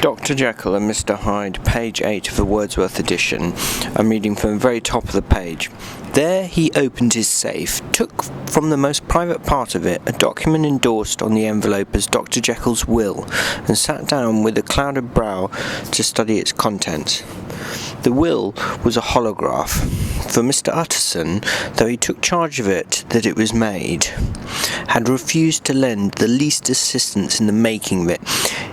Dr Jekyll and Mr Hyde, page 8 of the Wordsworth edition. I'm reading from the very top of the page. There he opened his safe, took from the most private part of it a document endorsed on the envelope as Dr Jekyll's will, and sat down with a clouded brow to study its contents. The will was a holograph, for Mr Utterson, though he took charge of it that it was made, had refused to lend the least assistance in the making of it.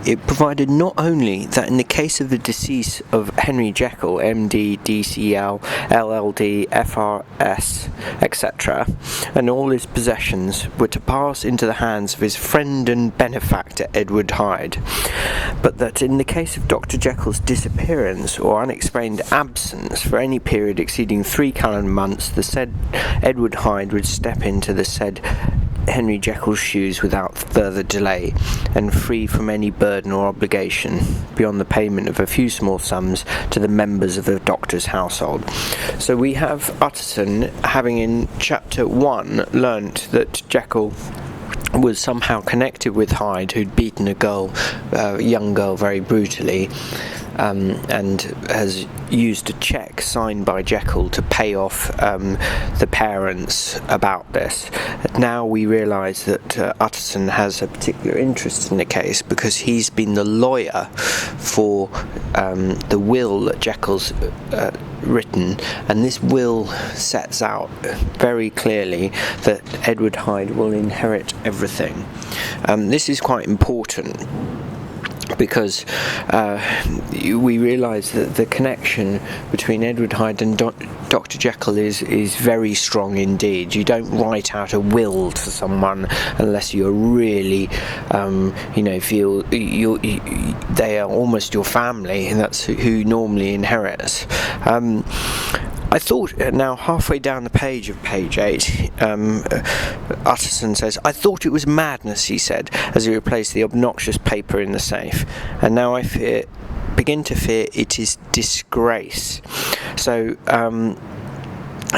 It provided not only that in the case of the decease of Henry Jekyll, MD, DCL, LLD, FRS, etc., and all his possessions were to pass into the hands of his friend and benefactor Edward Hyde, but that in the case of Dr Jekyll's disappearance or unexplained absence for any period exceeding 3 calendar months, the said Edward Hyde would step into the said Henry Jekyll's shoes without further delay, and free from any burden or obligation, beyond the payment of a few small sums to the members of the doctor's household. So we have Utterson having in chapter 1 learnt that Jekyll was somehow connected with Hyde, who'd beaten a young girl very brutally, and has used a cheque signed by Jekyll to pay off the parents about this. Now we realise that Utterson has a particular interest in the case because he's been the lawyer for the will that Jekyll's written, and this will sets out very clearly that Edward Hyde will inherit everything. This is quite important because we realise that the connection between Edward Hyde and Dr Jekyll is very strong indeed. You don't write out a will to someone unless you're really, feel they are almost your family, and that's who normally inherits. I thought, now halfway down the page of page 8, Utterson says, "I thought it was madness," he said, as he replaced the obnoxious paper in the safe, "and now I begin to fear it is disgrace." So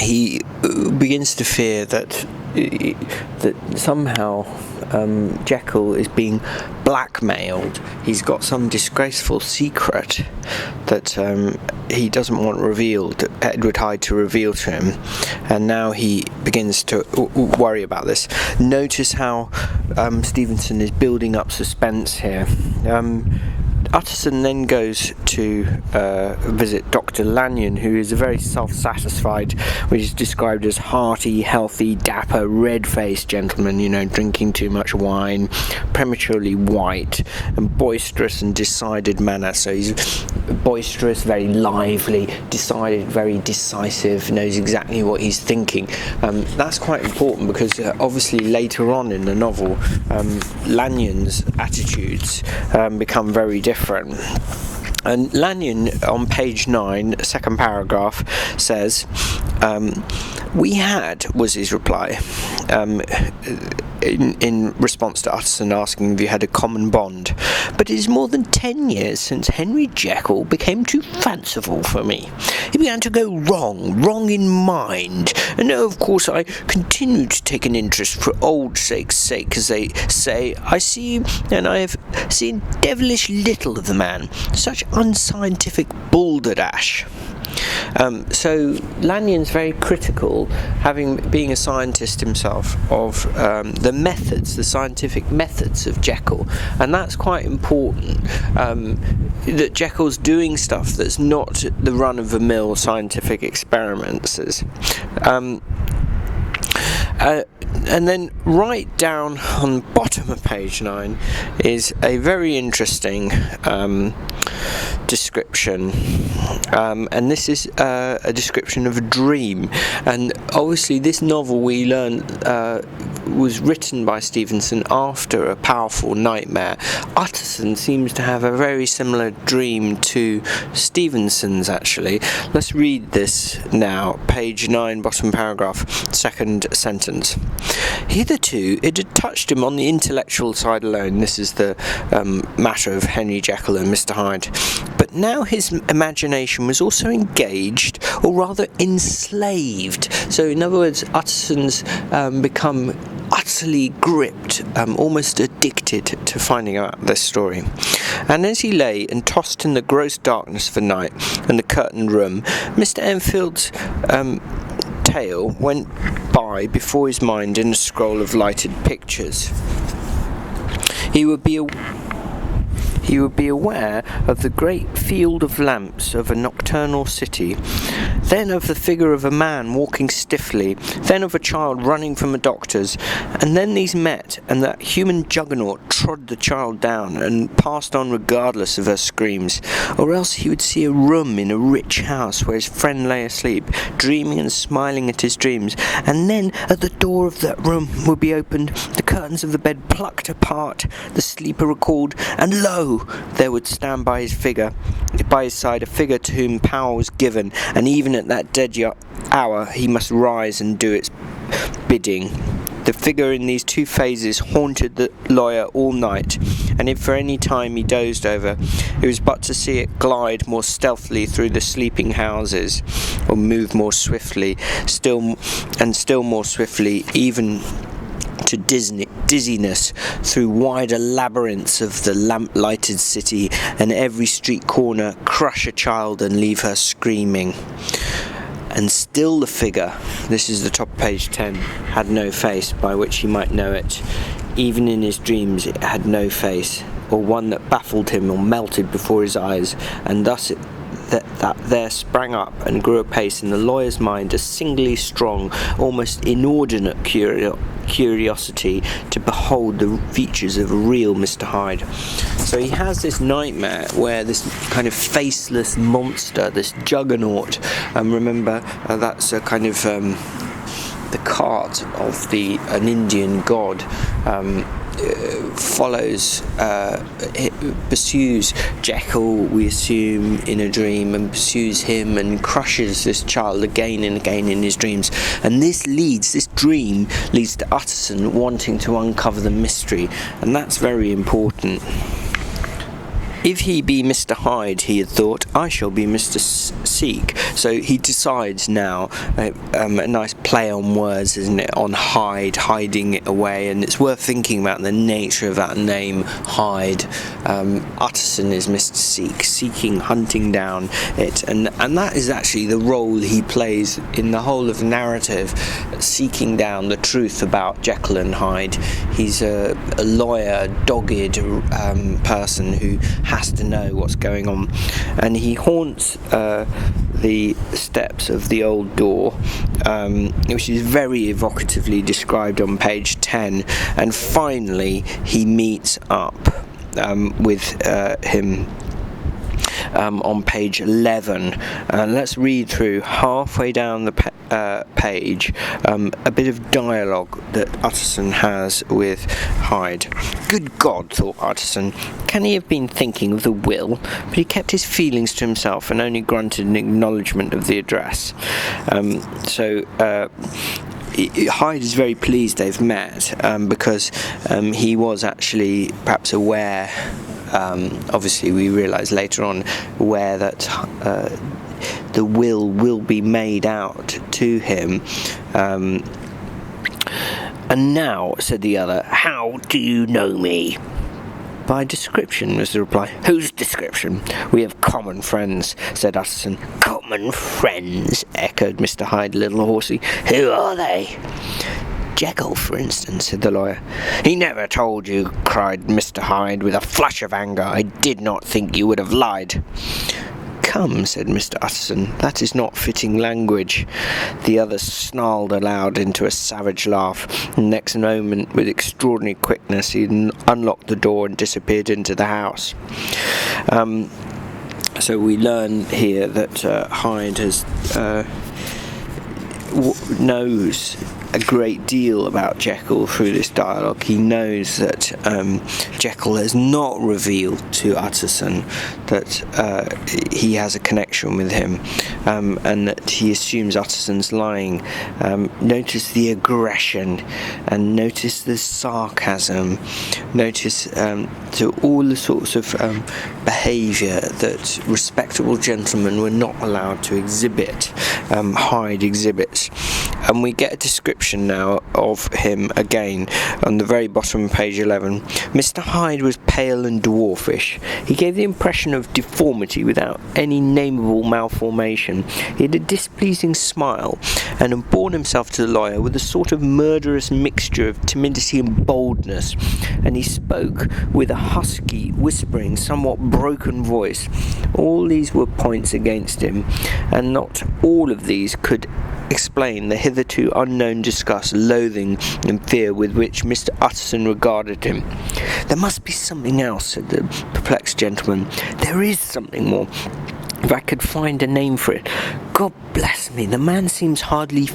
he begins to fear that somehow Jekyll is being blackmailed. He's got some disgraceful secret that he doesn't want revealed, Edward Hyde to reveal to him, and now he begins to worry about this. Notice how Stevenson is building up suspense here. Utterson then goes to visit Dr Lanyon, who is a very self-satisfied, which is described as hearty, healthy, dapper, red-faced gentleman, drinking too much wine, prematurely white, and boisterous and decided manner. So he's boisterous, very lively, decided, very decisive, knows exactly what he's thinking. That's quite important because obviously later on in the novel, Lanyon's attitudes become very different. And Lanyon, on page 9, second paragraph, says, "We had," was his reply, in response to Utterson asking if he had a common bond, "but it is more than 10 years since Henry Jekyll became too fanciful for me. He began to go wrong in mind, and of course I continued to take an interest for old sake's sake, as they say. I have seen devilish little of the man, such unscientific balderdash." So Lanyon's very critical, being a scientist himself, of the scientific methods of Jekyll, and that's quite important. That Jekyll's doing stuff that's not the run-of-the-mill scientific experiments. And then right down on the bottom of page 9 is a very interesting description, and this is a description of a dream. And obviously this novel, we learn, was written by Stevenson after a powerful nightmare. Utterson seems to have a very similar dream to Stevenson's, actually. Let's read this now, page 9, bottom paragraph, second sentence. "Hitherto it had touched him on the intellectual side alone." This is the matter of Henry Jekyll and Mr Hyde. "But now his imagination was also engaged, or rather enslaved." So in other words, Utterson's become utterly gripped, almost addicted to finding out this story. and as he lay and tossed in the gross darkness of the night and the curtained room, Mr. Enfield's tale went by before his mind in a scroll of lighted pictures. He would be aware of the great field of lamps of a nocturnal city, then of the figure of a man walking stiffly, then of a child running from a doctor's, and then these met, and that human juggernaut trod the child down and passed on regardless of her screams. Or else he would see a room in a rich house where his friend lay asleep, dreaming and smiling at his dreams, and then at the door of that room would be opened, the curtains of the bed plucked apart, the sleeper recalled, and lo! There would stand by his side a figure to whom power was given, and even at that dead hour he must rise and do its bidding. The figure in these two phases haunted the lawyer all night, and if for any time he dozed over, it was but to see it glide more stealthily through the sleeping houses, or move more swiftly, still more swiftly, even to dizziness, through wider labyrinths of the lamp-lighted city, and every street corner crush a child and leave her screaming. And still the figure, this is the top of page 10, had no face by which he might know it. Even in his dreams it had no face, or one that baffled him or melted before his eyes, and thus that there sprang up and grew apace in the lawyer's mind a singly strong, almost inordinate curiosity to behold the features of a real Mr. Hyde. So he has this nightmare where this kind of faceless monster, this juggernaut, remember that's a kind of the cart of an Indian god, pursues Jekyll, we assume, in a dream, and pursues him and crushes this child again and again in his dreams. And this dream leads to Utterson wanting to uncover the mystery, and that's very important. If he be Mr. Hyde, he had thought, I shall be Mr. Seek. So he decides now, a nice play on words, isn't it, on Hyde, hiding it away, and it's worth thinking about the nature of that name, Hyde. Utterson is Mr. Seek, seeking, hunting down it, and that is actually the role he plays in the whole of the narrative, seeking down the truth about Jekyll and Hyde. He's a lawyer, dogged person who has to know what's going on, and he haunts the steps of the old door, which is very evocatively described on page 10, and finally he meets up with him on page 11. Let's read through halfway down the page a bit of dialogue that Utterson has with Hyde. Good God, thought Utterson, can he have been thinking of the will? But he kept his feelings to himself and only grunted an acknowledgement of the address. Hyde is very pleased they've met, because he was actually perhaps aware, obviously we realise later on, aware that the will be made out to him. And now, said the other, how do you know me? By description, was the reply. Whose description? We have common friends, said Utterson. Common friends, echoed Mr. Hyde a little hoarsely. Who are they? Jekyll, for instance, said the lawyer. He never told you, cried Mr. Hyde with a flush of anger. I did not think you would have lied. Come, said Mr. Utterson, that is not fitting language. The other snarled aloud into a savage laugh, and next moment, with extraordinary quickness, he unlocked the door and disappeared into the house. So we learn here that Hyde knows a great deal about Jekyll through this dialogue. He knows that Jekyll has not revealed to Utterson that he has a connection with him, and that he assumes Utterson's lying. Notice the aggression, and notice the sarcasm, notice to all the sorts of behaviour that respectable gentlemen were not allowed to exhibit. Hyde exhibits. and we get a description now of him again on the very bottom of page 11. Mr. Hyde was pale and dwarfish. He gave the impression of deformity without any nameable malformation. He had a displeasing smile, and had borne himself to the lawyer with a sort of murderous mixture of timidity and boldness, and he spoke with a husky, whispering, somewhat broken voice. All these were points against him, and not all of these could explain the hitherto unknown disgust, loathing, and fear with which Mr. Utterson regarded him. "There must be something else," said the perplexed gentleman. "There is something more. If I could find a name for it. God bless me, the man seems hardly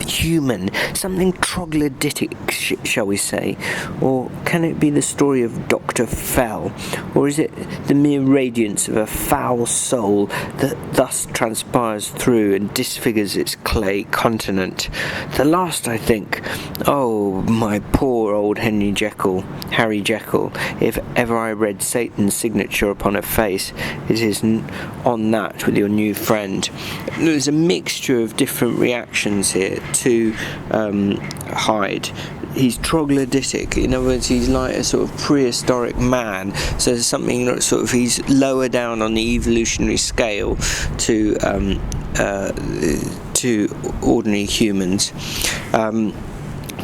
human, something troglodytic, shall we say? Or can it be the story of Dr. Fell? Or is it the mere radiance of a foul soul that thus transpires through and disfigures its clay continent? The last, I think. Oh, my poor old Harry Jekyll, if ever I read Satan's signature upon a face, it is on that with your new friend." There's a mixture of different reactions here to Hyde. He's troglodytic, in other words, he's like a sort of prehistoric man, so there's something that sort of, he's lower down on the evolutionary scale to ordinary humans.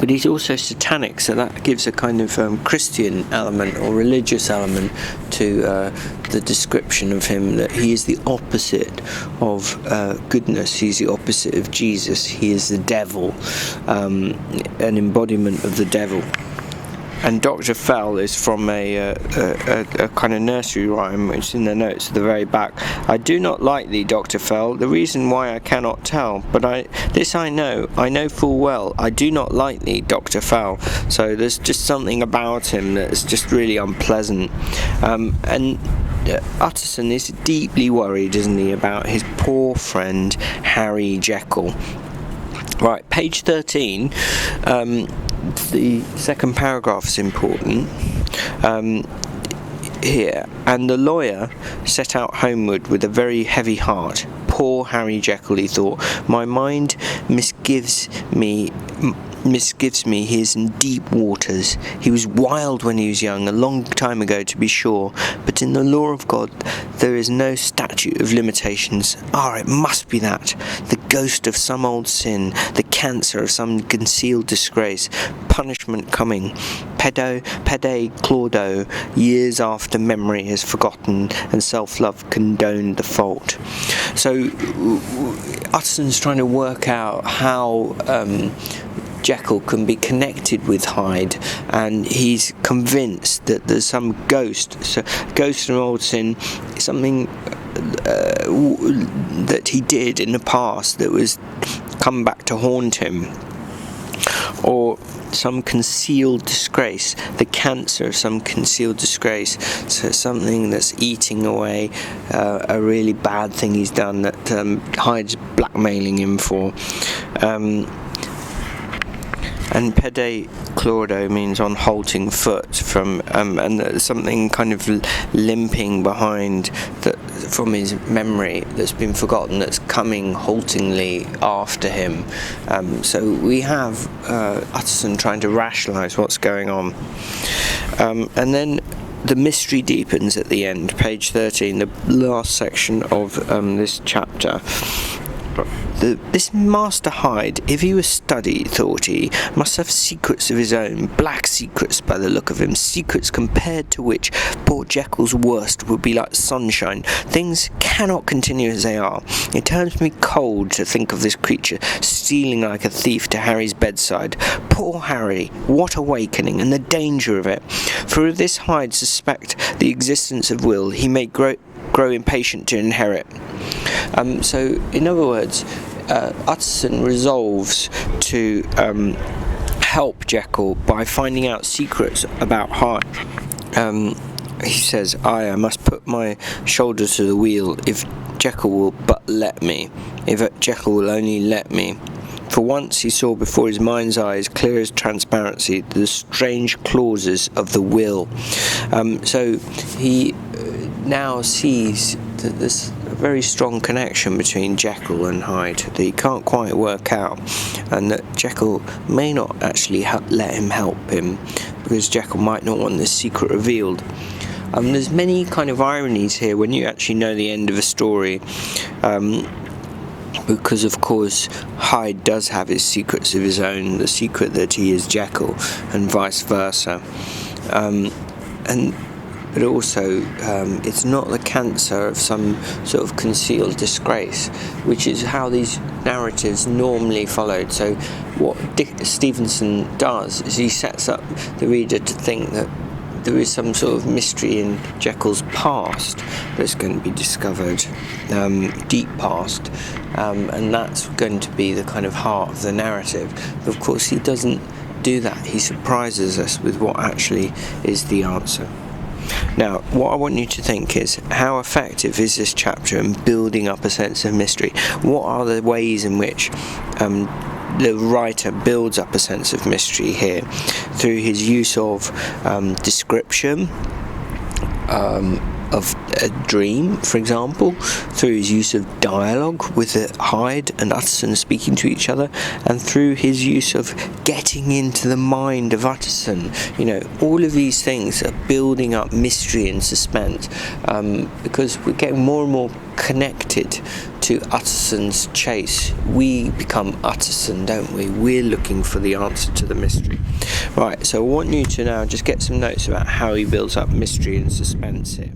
But he's also satanic, so that gives a kind of Christian element or religious element to the description of him, that he is the opposite of goodness, he's the opposite of Jesus, he is the devil, an embodiment of the devil. And Dr. Fell is from a kind of nursery rhyme, which is in the notes at the very back. "I do not like thee, Dr. Fell, the reason why I cannot tell, but I know full well, I do not like thee, Dr. Fell." So there's just something about him that's just really unpleasant. And Utterson is deeply worried, isn't he, about his poor friend Henry Jekyll. Right, page 13. The second paragraph is important here. "And the lawyer set out homeward with a very heavy heart. Poor Henry Jekyll, he thought. My mind misgives me he is in deep waters. He was wild when he was young, a long time ago to be sure, but in the law of God there is no statute of limitations. It must be that. The ghost of some old sin, the cancer of some concealed disgrace, punishment coming, pede claudo, years after memory has forgotten and self-love condoned the fault." So Utterson's trying to work out how Jekyll can be connected with Hyde, and he's convinced that there's some ghost of old sin, something that he did in the past that was come back to haunt him, or some concealed disgrace, the cancer of some concealed disgrace, so something that's eating away a really bad thing he's done that Hyde's blackmailing him for. And pede claudo means on halting foot, and something kind of limping behind from his memory that's been forgotten, that's coming haltingly after him. So we have Utterson trying to rationalise what's going on. And then the mystery deepens at the end, page 13, the last section of this chapter. This Master Hyde, if he was studied, thought he, must have secrets of his own, black secrets by the look of him, secrets compared to which poor Jekyll's worst would be like sunshine. Things cannot continue as they are. It turns me cold to think of this creature stealing like a thief to Harry's bedside. Poor Harry, what awakening, and the danger of it. For if this Hyde suspect the existence of will, he may grow impatient to inherit. So, in other words, Utterson resolves to help Jekyll by finding out secrets about Hyde. He says, I must put my shoulder to the wheel if Jekyll will but let me, if Jekyll will only let me. For once he saw before his mind's eyes, clear as transparency, the strange clauses of the will. So he now sees that this a very strong connection between Jekyll and Hyde that he can't quite work out, and that Jekyll may not actually let him help him because Jekyll might not want this secret revealed. There's many kind of ironies here when you actually know the end of a story, because of course Hyde does have his secrets of his own, the secret that he is Jekyll and vice versa, but also it's not the cancer of some sort of concealed disgrace, which is how these narratives normally followed. So what Stevenson does is he sets up the reader to think that there is some sort of mystery in Jekyll's past that's going to be discovered, deep past, and that's going to be the kind of heart of the narrative. But of course he doesn't do that. He surprises us with what actually is the answer. Now, what I want you to think is, how effective is this chapter in building up a sense of mystery? What are the ways in which the writer builds up a sense of mystery here? Through his use of description of a dream, for example, through his use of dialogue with Hyde and Utterson speaking to each other, and through his use of getting into the mind of Utterson. All of these things are building up mystery and suspense, because we're getting more and more connected to Utterson's chase. We become Utterson, don't we? We're looking for the answer to the mystery. Right, so I want you to now just get some notes about how he builds up mystery and suspense here.